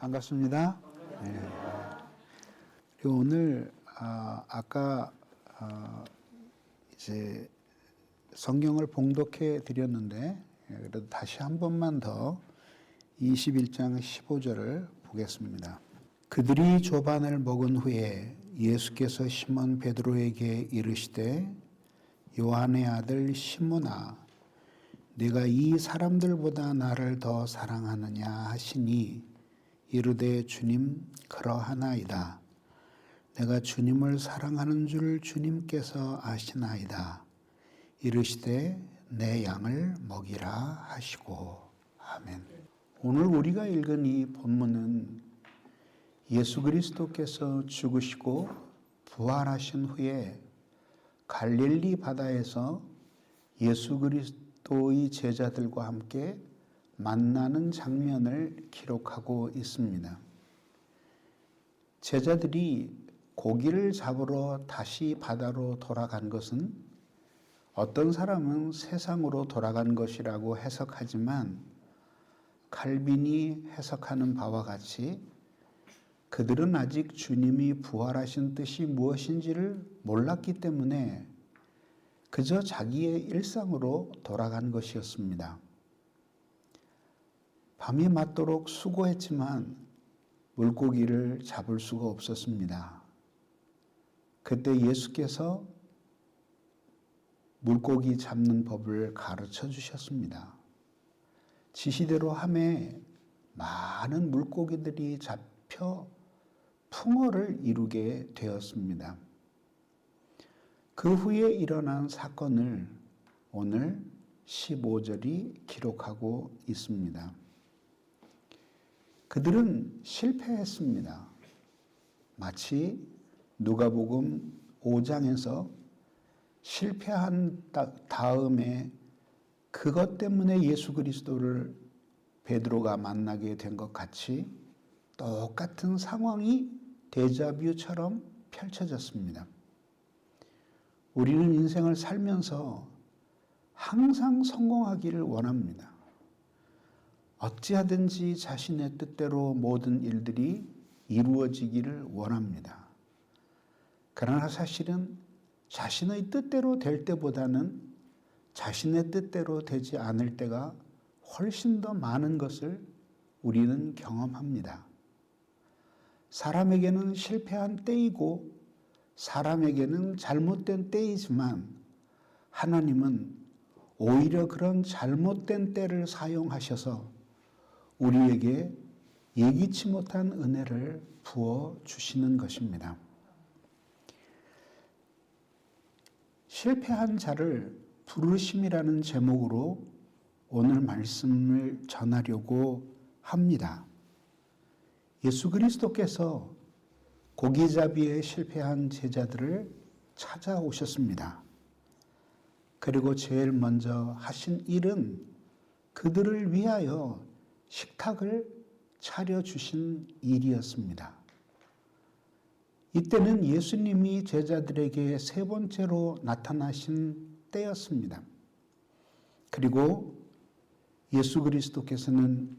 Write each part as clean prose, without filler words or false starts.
반갑습니다. 네. 그리고 오늘 아까 이제 성경을 봉독해 드렸는데 그래도 다시 한 번만 더 21장 15절을 보겠습니다. 그들이 조반을 먹은 후에 예수께서 시몬 베드로에게 이르시되 요한의 아들 시몬아 네가 이 사람들보다 나를 더 사랑하느냐 하시니 이르되 주님 그러하나이다. 내가 주님을 사랑하는 줄 주님께서 아시나이다. 이르시되 내 양을 먹이라 하시고. 아멘. 오늘 우리가 읽은 이 본문은 예수 그리스도께서 죽으시고 부활하신 후에 갈릴리 바다에서 예수 그리스도의 제자들과 함께 만나는 장면을 기록하고 있습니다. 제자들이 고기를 잡으러 다시 바다로 돌아간 것은 어떤 사람은 세상으로 돌아간 것이라고 해석하지만 칼빈이 해석하는 바와 같이 그들은 아직 주님이 부활하신 뜻이 무엇인지를 몰랐기 때문에 그저 자기의 일상으로 돌아간 것이었습니다. 밤이 맞도록 수고했지만 물고기를 잡을 수가 없었습니다. 그때 예수께서 물고기 잡는 법을 가르쳐 주셨습니다. 지시대로 하매 많은 물고기들이 잡혀 풍어를 이루게 되었습니다. 그 후에 일어난 사건을 오늘 15절이 기록하고 있습니다. 그들은 실패했습니다. 마치 누가복음 5장에서 실패한 다음에 그것 때문에 예수 그리스도를 베드로가 만나게 된 것 같이 똑같은 상황이 데자뷰처럼 펼쳐졌습니다. 우리는 인생을 살면서 항상 성공하기를 원합니다. 어찌하든지 자신의 뜻대로 모든 일들이 이루어지기를 원합니다. 그러나 사실은 자신의 뜻대로 될 때보다는 자신의 뜻대로 되지 않을 때가 훨씬 더 많은 것을 우리는 경험합니다. 사람에게는 실패한 때이고 사람에게는 잘못된 때이지만 하나님은 오히려 그런 잘못된 때를 사용하셔서 우리에게 예기치 못한 은혜를 부어주시는 것입니다. 실패한 자를 부르심이라는 제목으로 오늘 말씀을 전하려고 합니다. 예수 그리스도께서 고기잡이에 실패한 제자들을 찾아오셨습니다. 그리고 제일 먼저 하신 일은 그들을 위하여 식탁을 차려주신 일이었습니다. 이때는 예수님이 제자들에게 세 번째로 나타나신 때였습니다. 그리고 예수 그리스도께서는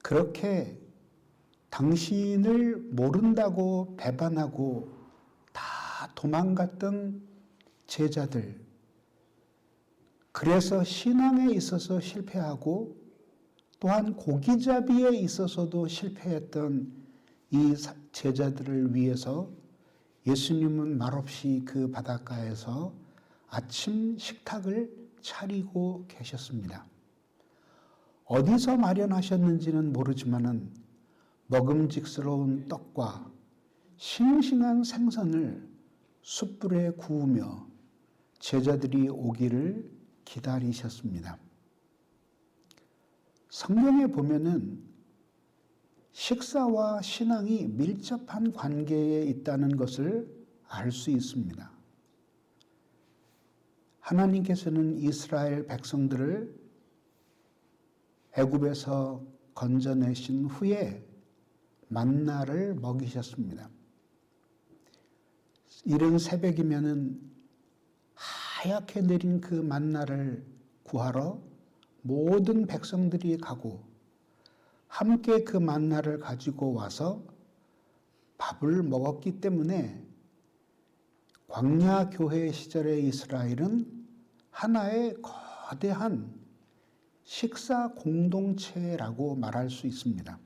그렇게 당신을 모른다고 배반하고 다 도망갔던 제자들, 그래서 신앙에 있어서 실패하고 또한 고기잡이에 있어서도 실패했던 이 제자들을 위해서 예수님은 말없이 그 바닷가에서 아침 식탁을 차리고 계셨습니다. 어디서 마련하셨는지는 모르지만은 먹음직스러운 떡과 싱싱한 생선을 숯불에 구우며 제자들이 오기를 기다리셨습니다. 성경에 보면은 식사와 신앙이 밀접한 관계에 있다는 것을 알 수 있습니다. 하나님께서는 이스라엘 백성들을 애굽에서 건져내신 후에 만나를 먹이셨습니다. 이른 새벽이면은 하얗게 내린 그 만나를 구하러 모든 백성들이 가고 함께 그 만나를 가지고 와서 밥을 먹었기 때문에 광야 교회 시절의 이스라엘은 하나의 거대한 식사 공동체라고 말할 수 있습니다.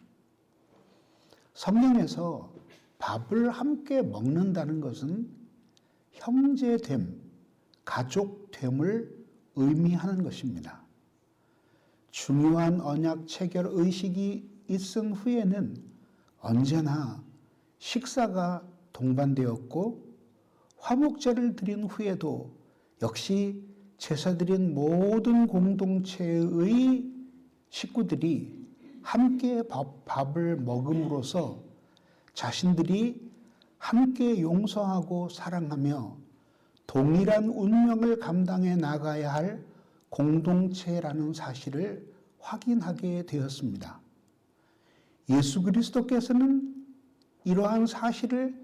성경에서 밥을 함께 먹는다는 것은 형제됨, 가족됨을 의미하는 것입니다. 중요한 언약 체결 의식이 있은 후에는 언제나 식사가 동반되었고, 화목제를 드린 후에도 역시 제사 드린 모든 공동체의 식구들이 함께 밥을 먹음으로써 자신들이 함께 용서하고 사랑하며 동일한 운명을 감당해 나가야 할 공동체라는 사실을 확인하게 되었습니다. 예수 그리스도께서는 이러한 사실을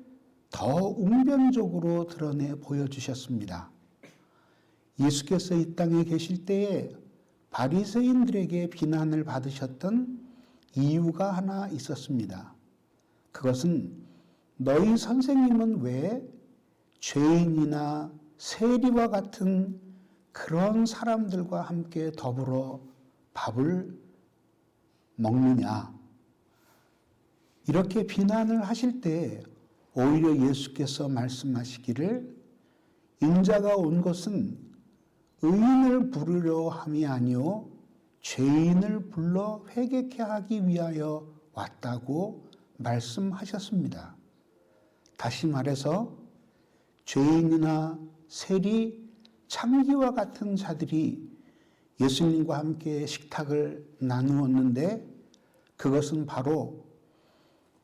더 웅변적으로 드러내 보여주셨습니다. 예수께서 이 땅에 계실 때에 바리새인들에게 비난을 받으셨던 이유가 하나 있었습니다. 그것은 너희 선생님은 왜 죄인이나 세리와 같은 그런 사람들과 함께 더불어 밥을 먹느냐? 이렇게 비난을 하실 때 오히려 예수께서 말씀하시기를 인자가 온 것은 의인을 부르려 함이 아니요 죄인을 불러 회개케 하기 위하여 왔다고 말씀하셨습니다. 다시 말해서 죄인이나 세리, 창기와 같은 자들이 예수님과 함께 식탁을 나누었는데 그것은 바로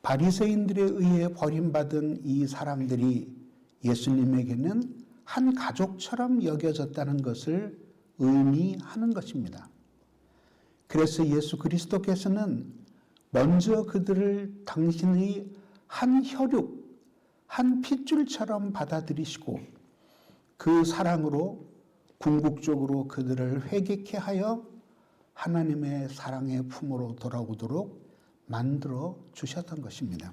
바리새인들에 의해 버림받은 이 사람들이 예수님에게는 한 가족처럼 여겨졌다는 것을 의미하는 것입니다. 그래서 예수 그리스도께서는 먼저 그들을 당신의 한 혈육, 한 핏줄처럼 받아들이시고 그 사랑으로 궁극적으로 그들을 회개케 하여 하나님의 사랑의 품으로 돌아오도록 만들어 주셨던 것입니다.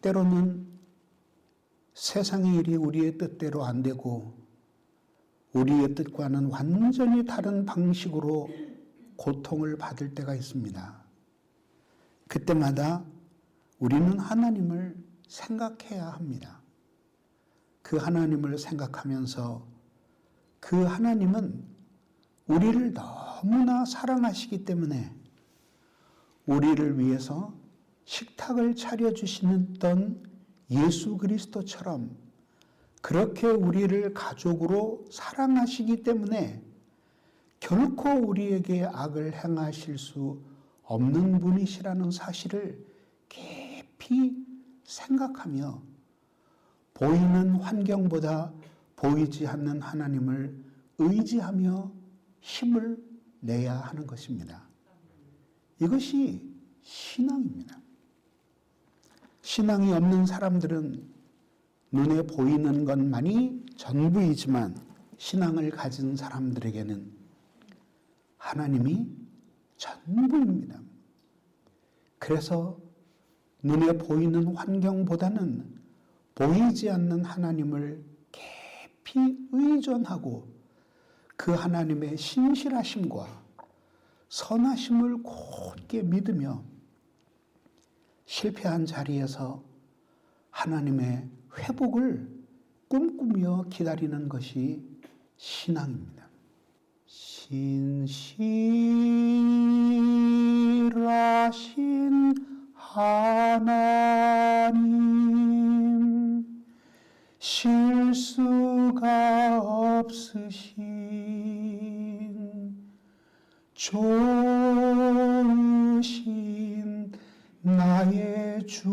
때로는 세상의 일이 우리의 뜻대로 안 되고 우리의 뜻과는 완전히 다른 방식으로 고통을 받을 때가 있습니다. 그때마다 우리는 하나님을 생각해야 합니다. 그 하나님을 생각하면서 그 하나님은 우리를 너무나 사랑하시기 때문에 우리를 위해서 식탁을 차려주시던 예수 그리스도처럼 그렇게 우리를 가족으로 사랑하시기 때문에 결코 우리에게 악을 행하실 수 없는 분이시라는 사실을 깊이 생각하며 보이는 환경보다 보이지 않는 하나님을 의지하며 힘을 내야 하는 것입니다. 이것이 신앙입니다. 신앙이 없는 사람들은 눈에 보이는 것만이 전부이지만 신앙을 가진 사람들에게는 하나님이 전부입니다. 그래서 눈에 보이는 환경보다는 보이지 않는 하나님을 깊이 의존하고 그 하나님의 신실하심과 선하심을 곧게 믿으며 실패한 자리에서 하나님의 회복을 꿈꾸며 기다리는 것이 신앙입니다. 신실하신 하나님, 실수가 없으신 좋으신 나의 주,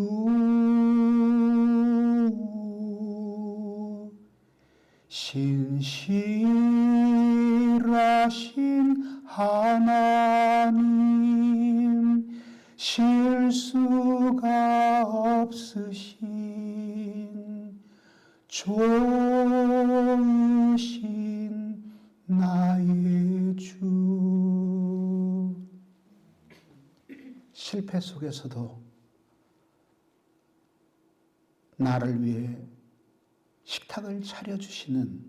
신실하신 하나님, 실수가 없으신 좋으신 나의 주. 실패 속에서도 나를 위해 식탁을 차려주시는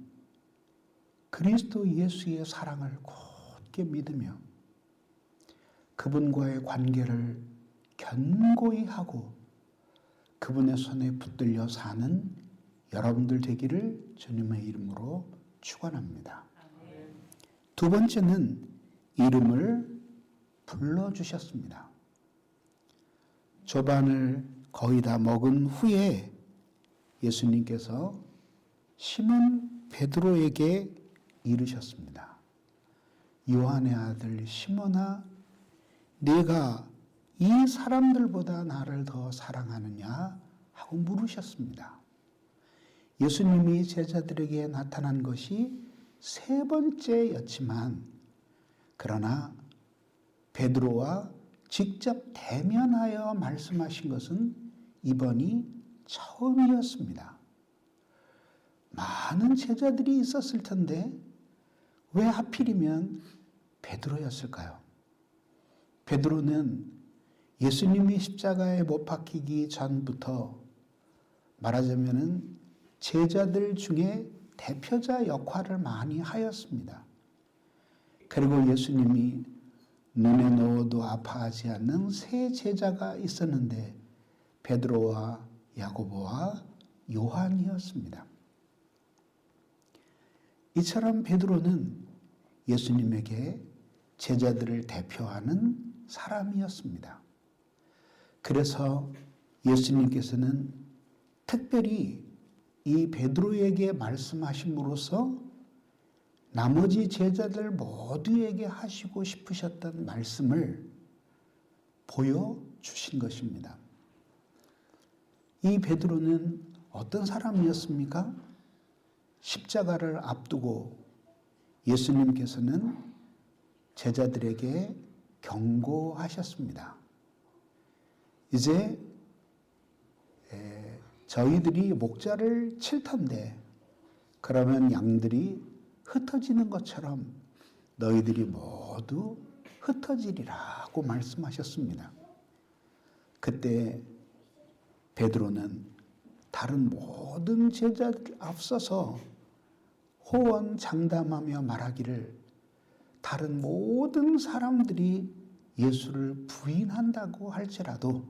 그리스도 예수의 사랑을 굳게 믿으며 그분과의 관계를 견고히 하고 그분의 손에 붙들려 사는 여러분들 되기를 주님의 이름으로 축원합니다. 두 번째는 이름을 불러주셨습니다. 조반을 거의 다 먹은 후에 예수님께서 시몬 베드로에게 이르셨습니다. 요한의 아들 시몬아, 네가 이 사람들보다 나를 더 사랑하느냐 하고 물으셨습니다. 예수님이 제자들에게 나타난 것이 세 번째였지만 그러나 베드로와 직접 대면하여 말씀하신 것은 이번이 처음이었습니다. 많은 제자들이 있었을 텐데 왜 하필이면 베드로였을까요? 베드로는 예수님이 십자가에 못 박히기 전부터 말하자면은 제자들 중에 대표자 역할을 많이 하였습니다. 그리고 예수님이 눈에 넣어도 아파하지 않는 세 제자가 있었는데 베드로와 야고보와 요한이었습니다. 이처럼 베드로는 예수님에게 제자들을 대표하는 사람이었습니다. 그래서 예수님께서는 특별히 이 베드로에게 말씀하심으로써 나머지 제자들 모두에게 하시고 싶으셨던 말씀을 보여주신 것입니다. 이 베드로는 어떤 사람이었습니까? 십자가를 앞두고 예수님께서는 제자들에게 경고하셨습니다. 이제 저희들이 목자를 칠 텐데 그러면 양들이 흩어지는 것처럼 너희들이 모두 흩어지리라고 말씀하셨습니다. 그때 베드로는 다른 모든 제자들 앞서서 호언장담하며 말하기를 다른 모든 사람들이 예수를 부인한다고 할지라도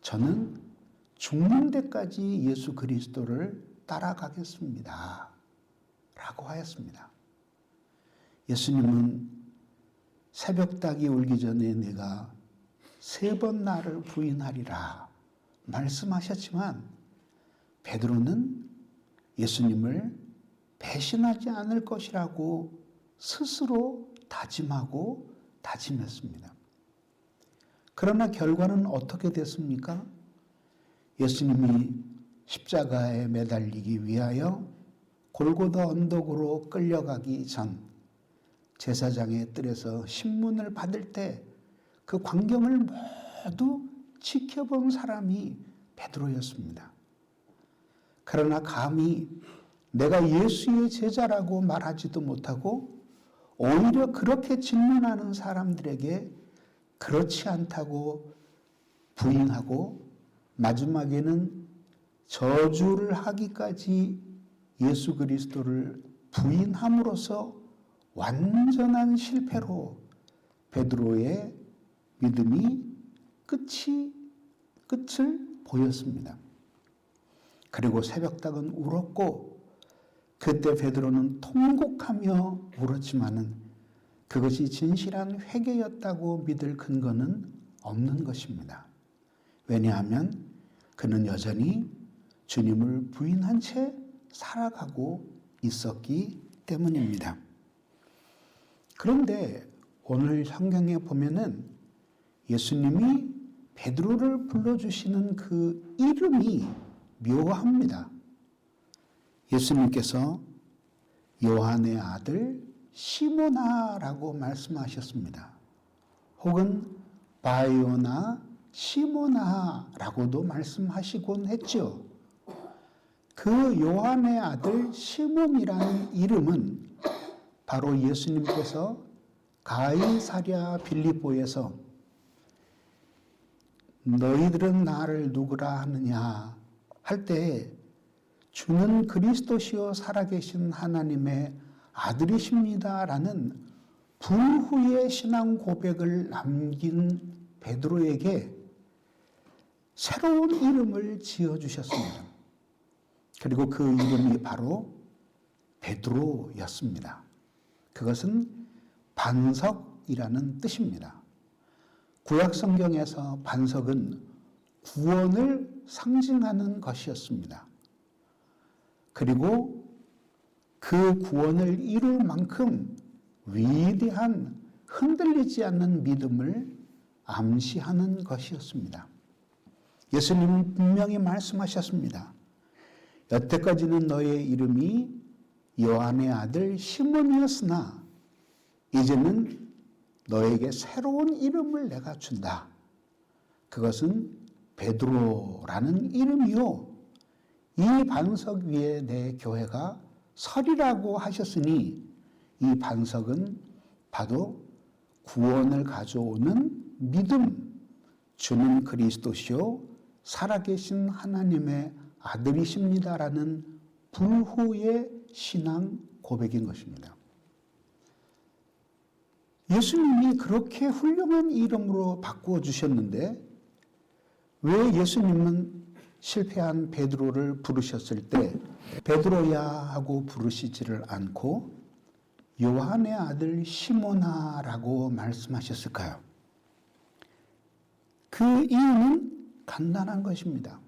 저는 죽는 데까지 예수 그리스도를 따라가겠습니다. 라고 하였습니다. 예수님은 새벽닭이 울기 전에 내가 3번 나를 부인하리라 말씀하셨지만 베드로는 예수님을 배신하지 않을 것이라고 스스로 다짐하고 다짐했습니다. 그러나 결과는 어떻게 됐습니까? 예수님이 십자가에 매달리기 위하여 골고다 언덕으로 끌려가기 전 제사장의 뜰에서 신문을 받을 때 그 광경을 모두 지켜본 사람이 베드로였습니다. 그러나 감히 내가 예수의 제자라고 말하지도 못하고 오히려 그렇게 질문하는 사람들에게 그렇지 않다고 부인하고 마지막에는 저주를 하기까지 예수 그리스도를 부인함으로써 완전한 실패로 베드로의 믿음이 끝을 보였습니다. 그리고 새벽닭은 울었고 그때 베드로는 통곡하며 울었지만은 그것이 진실한 회개였다고 믿을 근거는 없는 것입니다. 왜냐하면 그는 여전히 주님을 부인한 채 살아가고 있었기 때문입니다. 그런데 오늘 성경에 보면은 예수님이 베드로를 불러주시는 그 이름이 묘합니다. 예수님께서 요한의 아들 시몬아라고 말씀하셨습니다. 혹은 바요나 시몬아라고도 말씀하시곤 했죠. 그 요한의 아들 시몬이라는 이름은 바로 예수님께서 가이사랴 빌립보에서 너희들은 나를 누구라 하느냐 할 때 주는 그리스도시요 살아계신 하나님의 아들이십니다라는 불후의 신앙 고백을 남긴 베드로에게 새로운 이름을 지어주셨습니다. 그리고 그 이름이 바로 베드로였습니다. 그것은 반석이라는 뜻입니다. 구약 성경에서 반석은 구원을 상징하는 것이었습니다. 그리고 그 구원을 이룰 만큼 위대한 흔들리지 않는 믿음을 암시하는 것이었습니다. 예수님은 분명히 말씀하셨습니다. 여태까지는 너의 이름이 요한의 아들 시몬이었으나 이제는 너에게 새로운 이름을 내가 준다. 그것은 베드로라는 이름이요. 이 반석 위에 내 교회가 서리라고 하셨으니 이 반석은 바로 구원을 가져오는 믿음, 주는 그리스도시요 살아계신 하나님의 아들이십니다라는 불후의 신앙 고백인 것입니다. 예수님이 그렇게 훌륭한 이름으로 바꾸어 주셨는데 왜 예수님은 실패한 베드로를 부르셨을 때 베드로야 하고 부르시지를 않고 요한의 아들 시몬아라고 말씀하셨을까요? 그 이유는 간단한 것입니다.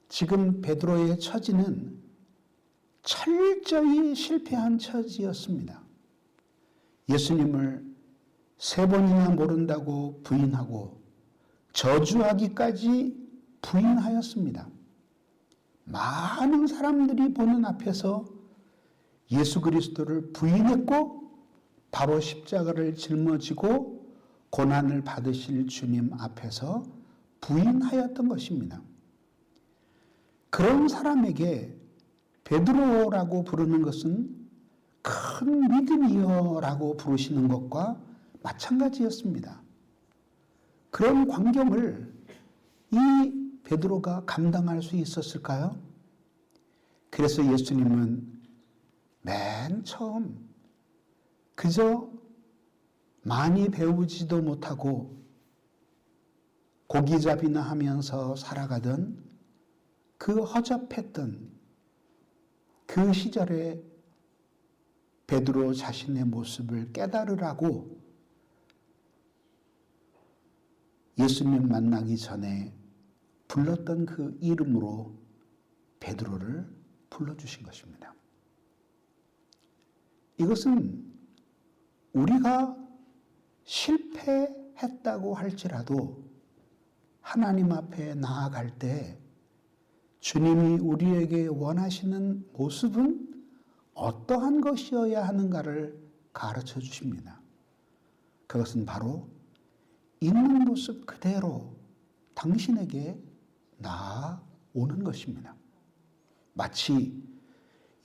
지금 베드로의 처지는 철저히 실패한 처지였습니다. 예수님을 3번이나 모른다고 부인하고 저주하기까지 부인하였습니다. 많은 사람들이 보는 앞에서 예수 그리스도를 부인했고 바로 십자가를 짊어지고 고난을 받으실 주님 앞에서 부인하였던 것입니다. 그런 사람에게 베드로라고 부르는 것은 큰 믿음이여라고 부르시는 것과 마찬가지였습니다. 그런 광경을 이 베드로가 감당할 수 있었을까요? 그래서 예수님은 맨 처음 그저 많이 배우지도 못하고 고기잡이나 하면서 살아가던 그 허접했던 그 시절에 베드로 자신의 모습을 깨달으라고 예수님 만나기 전에 불렀던 그 이름으로 베드로를 불러주신 것입니다. 이것은 우리가 실패했다고 할지라도 하나님 앞에 나아갈 때 주님이 우리에게 원하시는 모습은 어떠한 것이어야 하는가를 가르쳐 주십니다. 그것은 바로 있는 모습 그대로 당신에게 나아오는 것입니다. 마치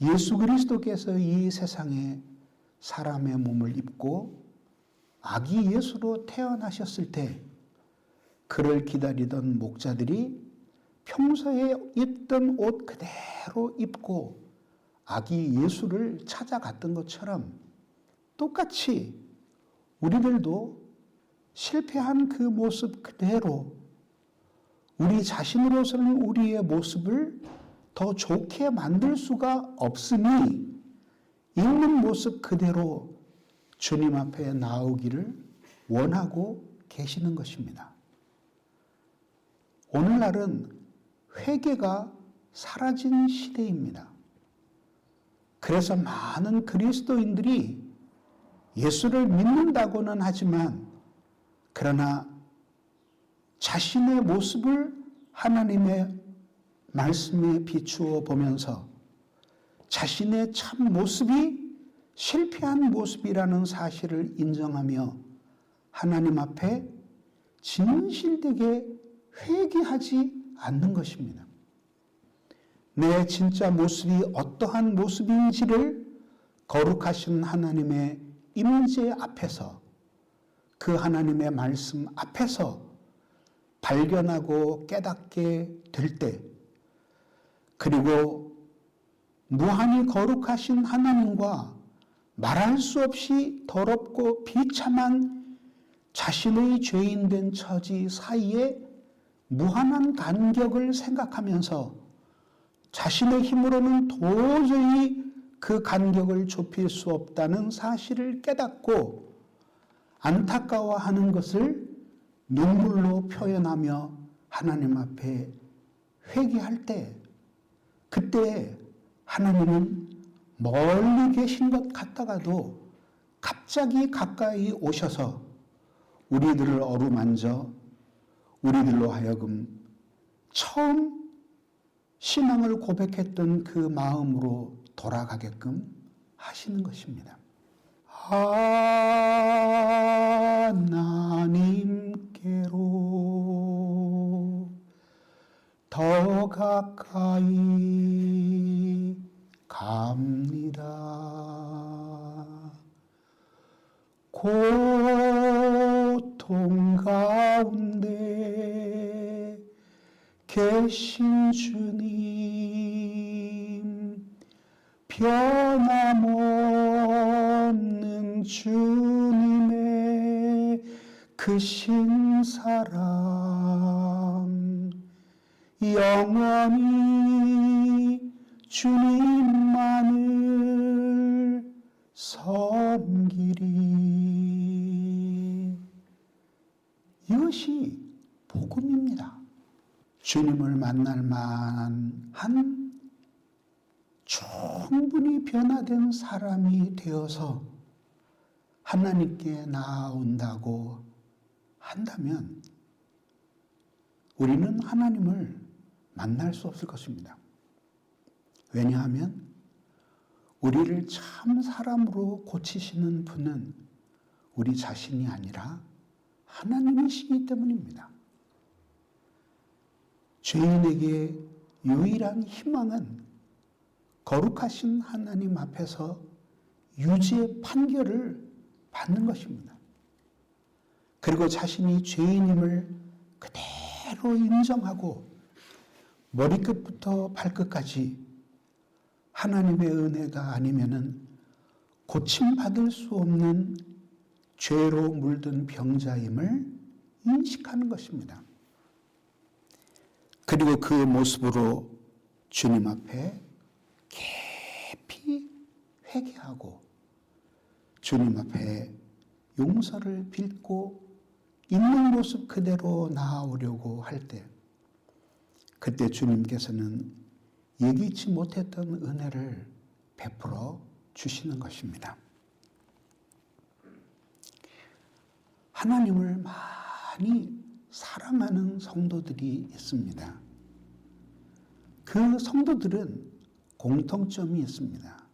예수 그리스도께서 이 세상에 사람의 몸을 입고 아기 예수로 태어나셨을 때 그를 기다리던 목자들이 평소에 입던 옷 그대로 입고 아기 예수를 찾아갔던 것처럼 똑같이 우리들도 실패한 그 모습 그대로 우리 자신으로서는 우리의 모습을 더 좋게 만들 수가 없으니 있는 모습 그대로 주님 앞에 나오기를 원하고 계시는 것입니다. 오늘날은 회개가 사라진 시대입니다. 그래서 많은 그리스도인들이 예수를 믿는다고는 하지만 그러나 자신의 모습을 하나님의 말씀에 비추어 보면서 자신의 참 모습이 실패한 모습이라는 사실을 인정하며 하나님 앞에 진실되게 회개하지 않는 것입니다. 내 진짜 모습이 어떠한 모습인지를 거룩하신 하나님의 임재 앞에서 그 하나님의 말씀 앞에서 발견하고 깨닫게 될 때, 그리고 무한히 거룩하신 하나님과 말할 수 없이 더럽고 비참한 자신의 죄인된 처지 사이에 무한한 간격을 생각하면서 자신의 힘으로는 도저히 그 간격을 좁힐 수 없다는 사실을 깨닫고 안타까워하는 것을 눈물로 표현하며 하나님 앞에 회개할 때, 그때 하나님은 멀리 계신 것 같다가도 갑자기 가까이 오셔서 우리들을 어루만져 우리들로 하여금 처음 신앙을 고백했던 그 마음으로 돌아가게끔 하시는 것입니다. 하나님께로 더 가까이 갑니다. 고통 가운데 계신 주님, 변함없는 주님의 크신 사랑, 영원히 주님만을 섬기리. 이것이 복음입니다. 주님을 만날 만한 충분히 변화된 사람이 되어서 하나님께 나아온다고 한다면 우리는 하나님을 만날 수 없을 것입니다. 왜냐하면 우리를 참 사람으로 고치시는 분은 우리 자신이 아니라 하나님이시기 때문입니다. 죄인에게 유일한 희망은 거룩하신 하나님 앞에서 유죄의 판결을 받는 것입니다. 그리고 자신이 죄인임을 그대로 인정하고 머리끝부터 발끝까지 하나님의 은혜가 아니면은 고침받을 수 없는 죄로 물든 병자임을 인식하는 것입니다. 그리고 그 모습으로 주님 앞에 깊이 회개하고 주님 앞에 용서를 빌고 있는 모습 그대로 나아오려고 할 때, 그때 주님께서는 예기치 못했던 은혜를 베풀어 주시는 것입니다. 하나님을 많이 사랑하는 성도들이 있습니다. 그 성도들은 공통점이 있습니다.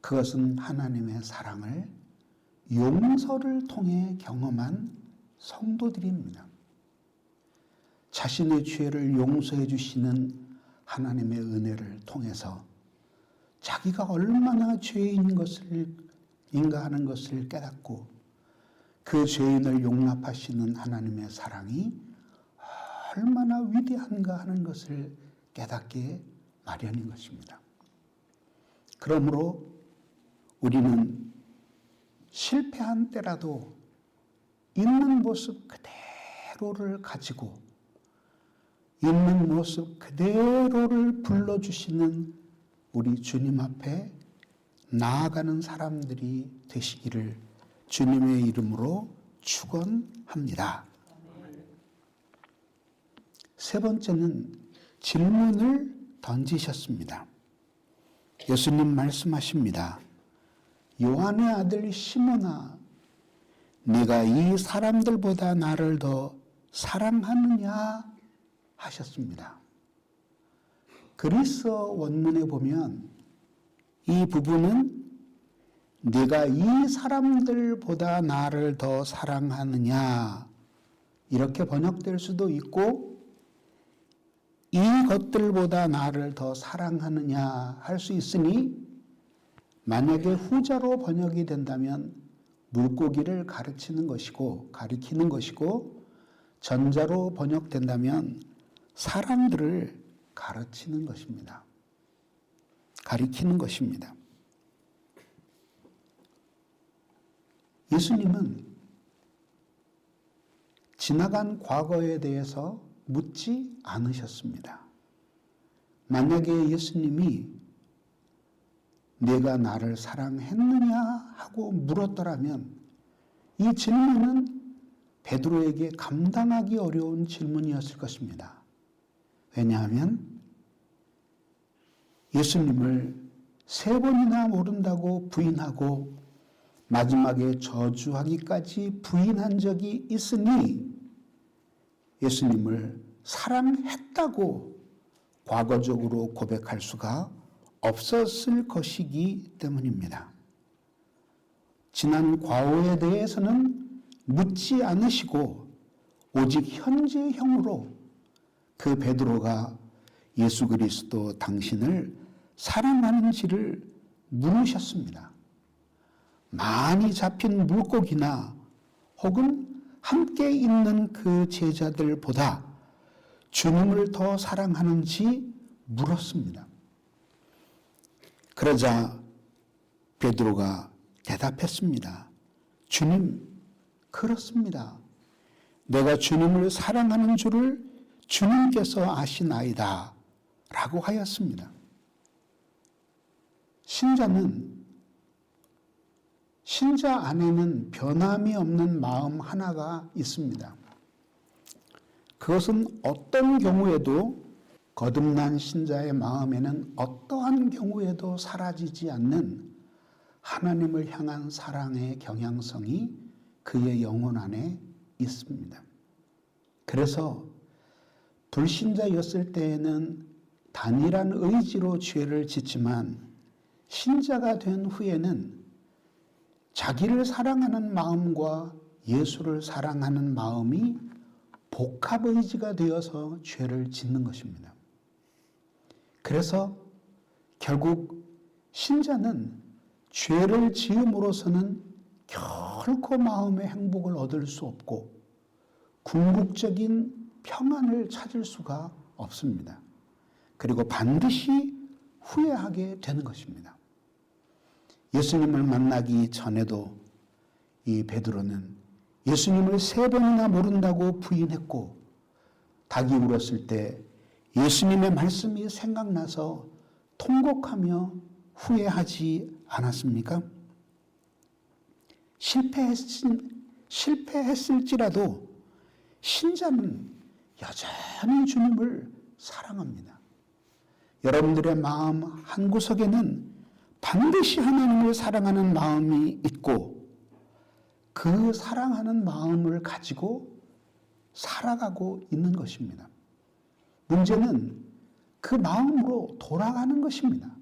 그것은 하나님의 사랑을 용서를 통해 경험한 성도들입니다. 자신의 죄를 용서해 주시는 하나님의 은혜를 통해서 자기가 얼마나 죄인인 것인가 하는 것을 깨닫고 그 죄인을 용납하시는 하나님의 사랑이 얼마나 위대한가 하는 것을 깨닫게 마련인 것입니다. 그러므로 우리는 실패한 때라도 있는 모습 그대로를 가지고 있는 모습 그대로를 불러주시는 우리 주님 앞에 나아가는 사람들이 되시기를 주님의 이름으로 축원합니다. 세 번째는 질문을 던지셨습니다. 예수님 말씀하십니다. 요한의 아들 시몬아, 네가 이 사람들보다 나를 더 사랑하느냐 하셨습니다. 그리스어 원문에 보면 이 부분은 네가 이 사람들보다 나를 더 사랑하느냐 이렇게 번역될 수도 있고 이 것들보다 나를 더 사랑하느냐 할 수 있으니 만약에 후자로 번역이 된다면 물고기를 가리키는 것이고 전자로 번역된다면 사람들을 가르치는 것입니다. 가리키는 것입니다. 예수님은 지나간 과거에 대해서 묻지 않으셨습니다. 만약에 예수님이 내가 나를 사랑했느냐 하고 물었더라면 이 질문은 베드로에게 감당하기 어려운 질문이었을 것입니다. 왜냐하면 예수님을 3번이나 모른다고 부인하고 마지막에 저주하기까지 부인한 적이 있으니 예수님을 사랑했다고 과거적으로 고백할 수가 없었을 것이기 때문입니다. 지난 과거에 대해서는 묻지 않으시고 오직 현재형으로 그 베드로가 예수 그리스도 당신을 사랑하는지를 물으셨습니다. 많이 잡힌 물고기나 혹은 함께 있는 그 제자들보다 주님을 더 사랑하는지 물었습니다. 그러자 베드로가 대답했습니다. 주님, 그렇습니다. 내가 주님을 사랑하는 줄을 주님께서 아시나이다 라고 하였습니다. 신자 안에는 변함이 없는 마음 하나가 있습니다. 그것은 어떤 경우에도 거듭난 신자의 마음에는 어떠한 경우에도 사라지지 않는 하나님을 향한 사랑의 경향성이 그의 영혼 안에 있습니다. 그래서 불신자였을 때에는 단일한 의지로 죄를 짓지만 신자가 된 후에는 자기를 사랑하는 마음과 예수를 사랑하는 마음이 복합의지가 되어서 죄를 짓는 것입니다. 그래서 결국 신자는 죄를 지음으로서는 결코 마음의 행복을 얻을 수 없고 궁극적인 평안을 찾을 수가 없습니다. 그리고 반드시 후회하게 되는 것입니다. 예수님을 만나기 전에도 이 베드로는 예수님을 3번이나 모른다고 부인했고 닭이 울었을 때 예수님의 말씀이 생각나서 통곡하며 후회하지 않았습니까? 실패했을지라도 신자는 여전히 주님을 사랑합니다. 여러분들의 마음 한구석에는 반드시 하나님을 사랑하는 마음이 있고 그 사랑하는 마음을 가지고 살아가고 있는 것입니다. 문제는 그 마음으로 돌아가는 것입니다.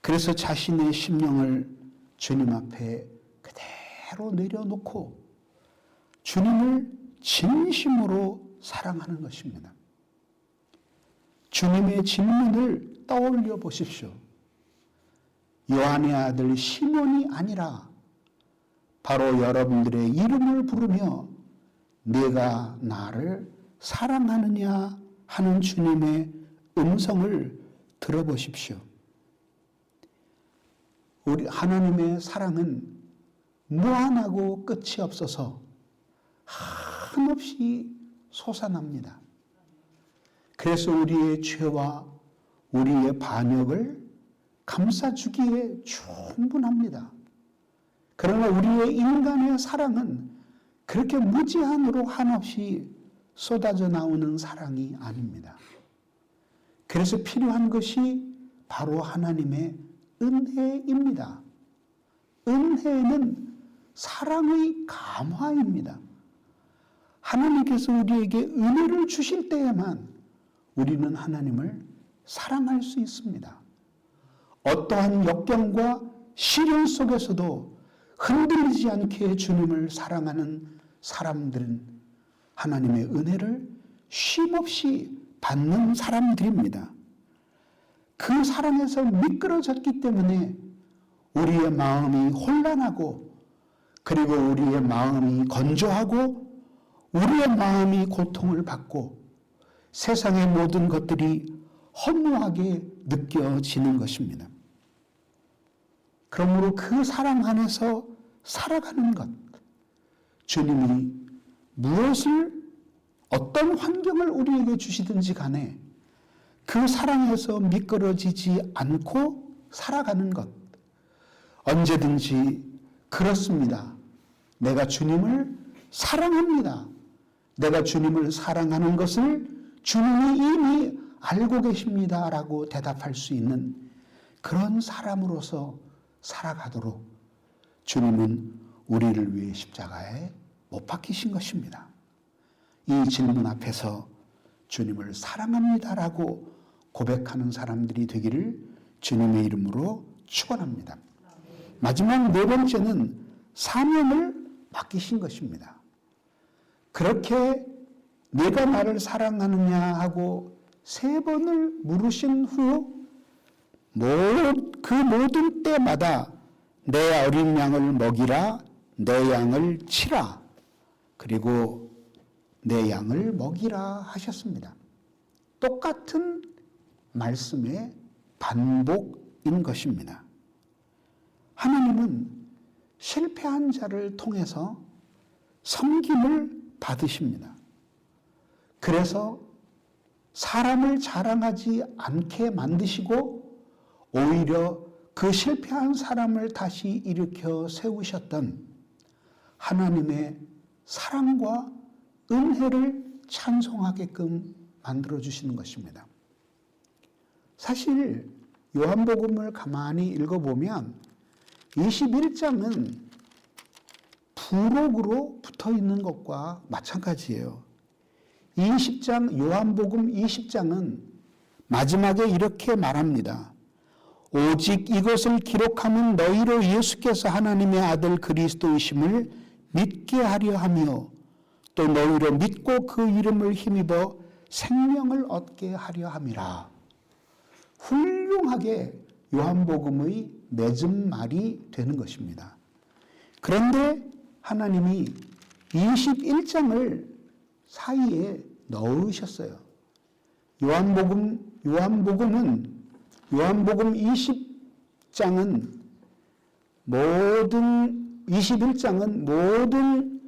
그래서 자신의 심령을 주님 앞에 그대로 내려놓고 주님을 진심으로 사랑하는 것입니다. 주님의 질문을 떠올려 보십시오. 요한의 아들 시몬이 아니라 바로 여러분들의 이름을 부르며 내가 나를 사랑하느냐 하는 주님의 음성을 들어보십시오. 우리 하나님의 사랑은 무한하고 끝이 없어서 한없이 솟아납니다. 그래서 우리의 죄와 우리의 반역을 감싸주기에 충분합니다. 그러나 우리의 인간의 사랑은 그렇게 무제한으로 한없이 쏟아져 나오는 사랑이 아닙니다. 그래서 필요한 것이 바로 하나님의 은혜입니다. 은혜는 사랑의 감화입니다. 하나님께서 우리에게 은혜를 주실 때에만 우리는 하나님을 사랑할 수 있습니다. 어떠한 역경과 시련 속에서도 흔들리지 않게 주님을 사랑하는 사람들은 하나님의 은혜를 쉼없이 받는 사람들입니다. 그 사랑에서 미끄러졌기 때문에 우리의 마음이 혼란하고 그리고 우리의 마음이 건조하고 우리의 마음이 고통을 받고 세상의 모든 것들이 허무하게 느껴지는 것입니다. 그러므로 그 사랑 안에서 살아가는 것, 주님이 무엇을 어떤 환경을 우리에게 주시든지 간에 그 사랑에서 미끄러지지 않고 살아가는 것, 언제든지 그렇습니다. 내가 주님을 사랑합니다. 내가 주님을 사랑하는 것을 주님이 이미 알고 계십니다. 라고 대답할 수 있는 그런 사람으로서 살아가도록 주님은 우리를 위해 십자가에 못 박히신 것입니다. 이 질문 앞에서 주님을 사랑합니다라고 고백하는 사람들이 되기를 주님의 이름으로 축원합니다. 마지막 네 번째는 사명을 맡기신 것입니다. 그렇게 내가 나를 사랑하느냐 하고 3번을 물으신 후 그 모든 때마다 내 어린 양을 먹이라, 내 양을 치라, 그리고 내 양을 먹이라 하셨습니다. 똑같은 말씀의 반복인 것입니다. 하나님은 실패한 자를 통해서 섬김을 받으십니다. 그래서 사람을 자랑하지 않게 만드시고 오히려 그 실패한 사람을 다시 일으켜 세우셨던 하나님의 사랑과 은혜를 찬송하게끔 만들어주시는 것입니다. 사실 요한복음을 가만히 읽어보면 21장은 부록으로 붙어있는 것과 마찬가지예요. 20장, 요한복음 20장은 마지막에 이렇게 말합니다. 오직 이것을 기록하면 너희로 예수께서 하나님의 아들 그리스도이심을 믿게 하려 하며 또 너희로 믿고 그 이름을 힘입어 생명을 얻게 하려 함이라. 훌륭하게 요한복음의 맺은 말이 되는 것입니다. 그런데 하나님이 21장을 사이에 넣으셨어요. 요한복음 21장은 모든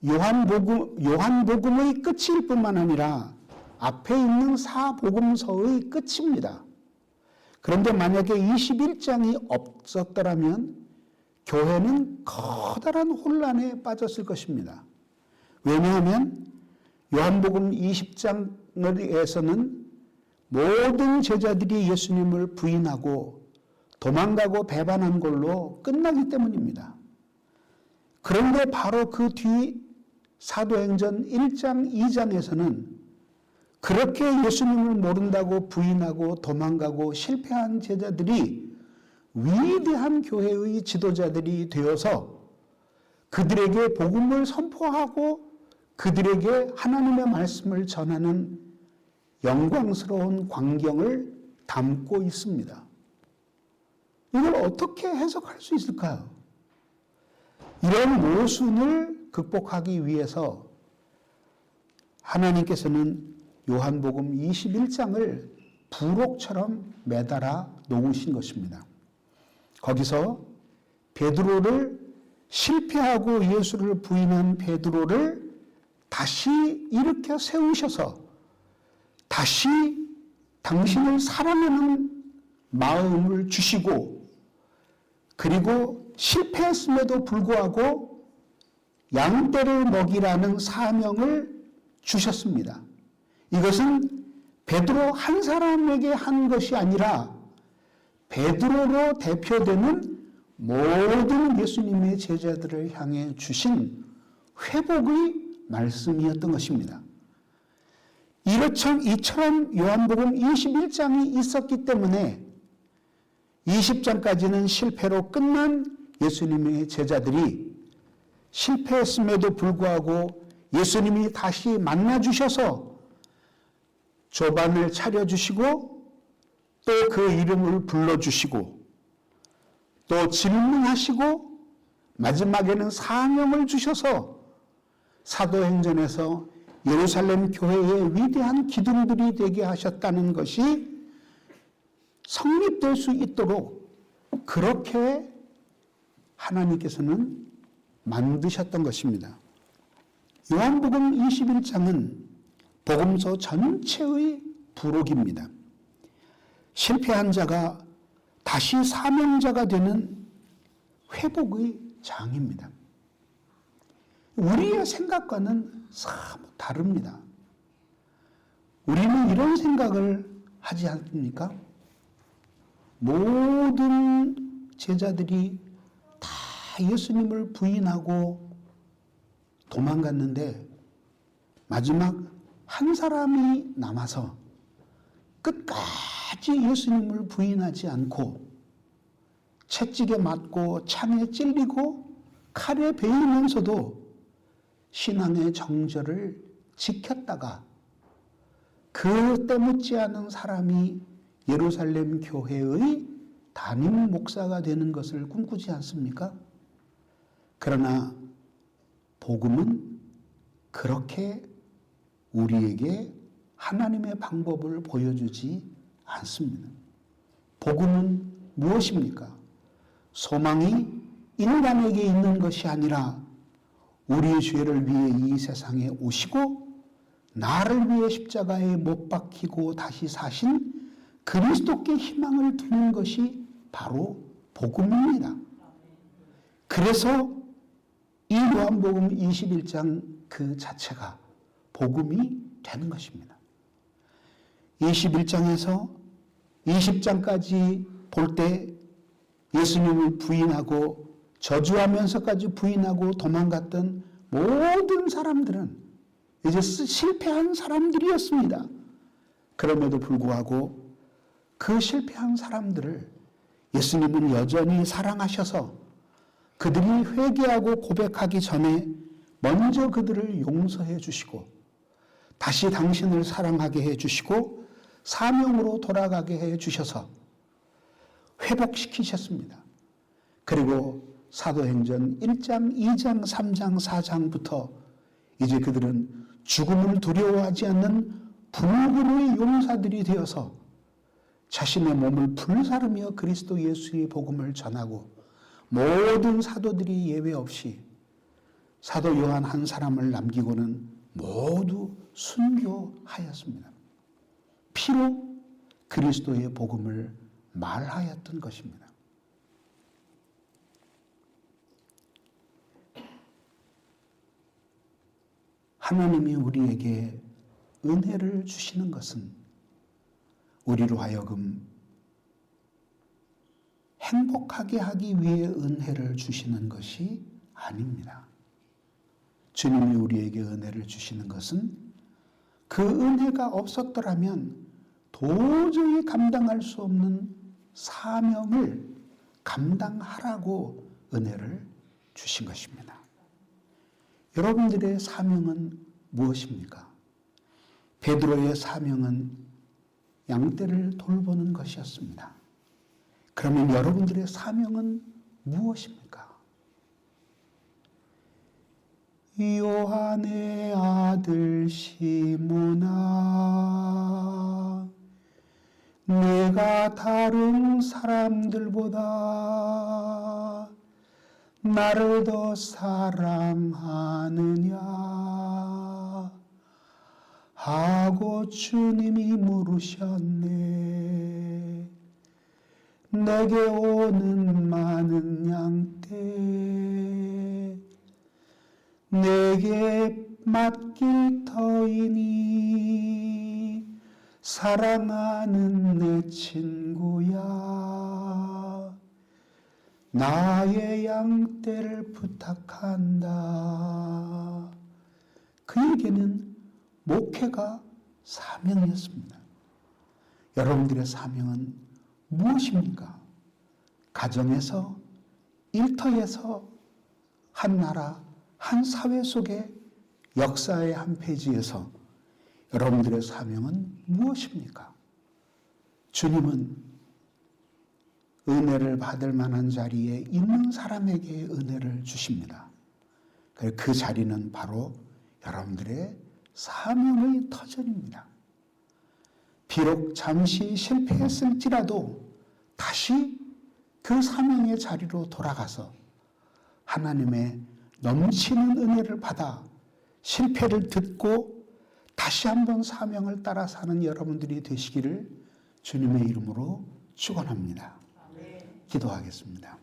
요한복음의 끝일 뿐만 아니라 앞에 있는 사복음서의 끝입니다. 그런데 만약에 21장이 없었더라면 교회는 커다란 혼란에 빠졌을 것입니다. 왜냐하면 요한복음 20장에서는 모든 제자들이 예수님을 부인하고 도망가고 배반한 걸로 끝나기 때문입니다. 그런데 바로 그 뒤 사도행전 1장, 2장에서는 그렇게 예수님을 모른다고 부인하고 도망가고 실패한 제자들이 위대한 교회의 지도자들이 되어서 그들에게 복음을 선포하고 그들에게 하나님의 말씀을 전하는 영광스러운 광경을 담고 있습니다. 이걸 어떻게 해석할 수 있을까요? 이런 모순을 극복하기 위해서 하나님께서는 요한복음 21장을 부록처럼 매달아 놓으신 것입니다. 거기서 베드로를 실패하고 예수를 부인한 베드로를 다시 일으켜 세우셔서 다시 당신을 사랑하는 마음을 주시고 그리고 실패했음에도 불구하고 양떼를 먹이라는 사명을 주셨습니다. 이것은 베드로 한 사람에게 한 것이 아니라 베드로로 대표되는 모든 예수님의 제자들을 향해 주신 회복의 말씀이었던 것입니다. 이처럼 요한복음 21장이 있었기 때문에 20장까지는 실패로 끝난 예수님의 제자들이 실패했음에도 불구하고 예수님이 다시 만나주셔서 조반을 차려주시고 또 그 이름을 불러주시고 또 질문하시고 마지막에는 사명을 주셔서 사도행전에서 예루살렘 교회의 위대한 기둥들이 되게 하셨다는 것이 성립될 수 있도록 그렇게 하나님께서는 만드셨던 것입니다. 요한복음 21장은 복음서 전체의 부록입니다. 실패한 자가 다시 사명자가 되는 회복의 장입니다. 우리의 생각과는 사뭇 다릅니다. 우리는 이런 생각을 하지 않습니까? 모든 제자들이 다 예수님을 부인하고 도망갔는데 마지막 한 사람이 남아서 끝까지 예수님을 부인하지 않고 채찍에 맞고 창에 찔리고 칼에 베이면서도 신앙의 정절을 지켰다가 그 때묻지 않은 사람이 예루살렘 교회의 담임 목사가 되는 것을 꿈꾸지 않습니까? 그러나 복음은 그렇게 우리에게 하나님의 방법을 보여주지 않습니다. 복음은 무엇입니까? 소망이 인간에게 있는 것이 아니라 우리의 죄를 위해 이 세상에 오시고 나를 위해 십자가에 못 박히고 다시 사신 그리스도께 희망을 두는 것이 바로 복음입니다. 그래서 이 요한복음 21장 그 자체가 복음이 되는 것입니다. 21장에서 20장까지 볼 때 예수님을 부인하고 저주하면서까지 부인하고 도망갔던 모든 사람들은 이제 실패한 사람들이었습니다. 그럼에도 불구하고 그 실패한 사람들을 예수님은 여전히 사랑하셔서 그들이 회개하고 고백하기 전에 먼저 그들을 용서해 주시고 다시 당신을 사랑하게 해 주시고 사명으로 돌아가게 해 주셔서 회복시키셨습니다. 그리고 사도행전 1장, 2장, 3장, 4장부터 이제 그들은 죽음을 두려워하지 않는 불굴의 용사들이 되어서 자신의 몸을 불사르며 그리스도 예수의 복음을 전하고 모든 사도들이 예외 없이 사도 요한 한 사람을 남기고는 모두 순교하였습니다. 피로 그리스도의 복음을 말하였던 것입니다. 하나님이 우리에게 은혜를 주시는 것은 우리로 하여금 행복하게 하기 위해 은혜를 주시는 것이 아닙니다. 주님이 우리에게 은혜를 주시는 것은 그 은혜가 없었더라면 도저히 감당할 수 없는 사명을 감당하라고 은혜를 주신 것입니다. 여러분들의 사명은 무엇입니까? 베드로의 사명은 양떼를 돌보는 것이었습니다. 그러면 여러분들의 사명은 무엇입니까? 요한의 아들 시몬아, 내가 다른 사람들보다 나를 더 사랑하느냐 하고 주님이 물으셨네. 내게 오는 많은 양떼 내게 맡길 터이니 사랑하는 내 친구야, 나의 양떼를 부탁한다. 그에게는 목회가 사명이었습니다. 여러분들의 사명은 무엇입니까? 가정에서, 일터에서, 한 나라, 한 사회 속의 역사의 한 페이지에서 여러분들의 사명은 무엇입니까? 주님은 은혜를 받을 만한 자리에 있는 사람에게 은혜를 주십니다. 그 자리는 바로 여러분들의 사명의 터전입니다. 비록 잠시 실패했을지라도 다시 그 사명의 자리로 돌아가서 하나님의 넘치는 은혜를 받아 실패를 듣고 다시 한번 사명을 따라 사는 여러분들이 되시기를 주님의 이름으로 축원합니다. 기도하겠습니다.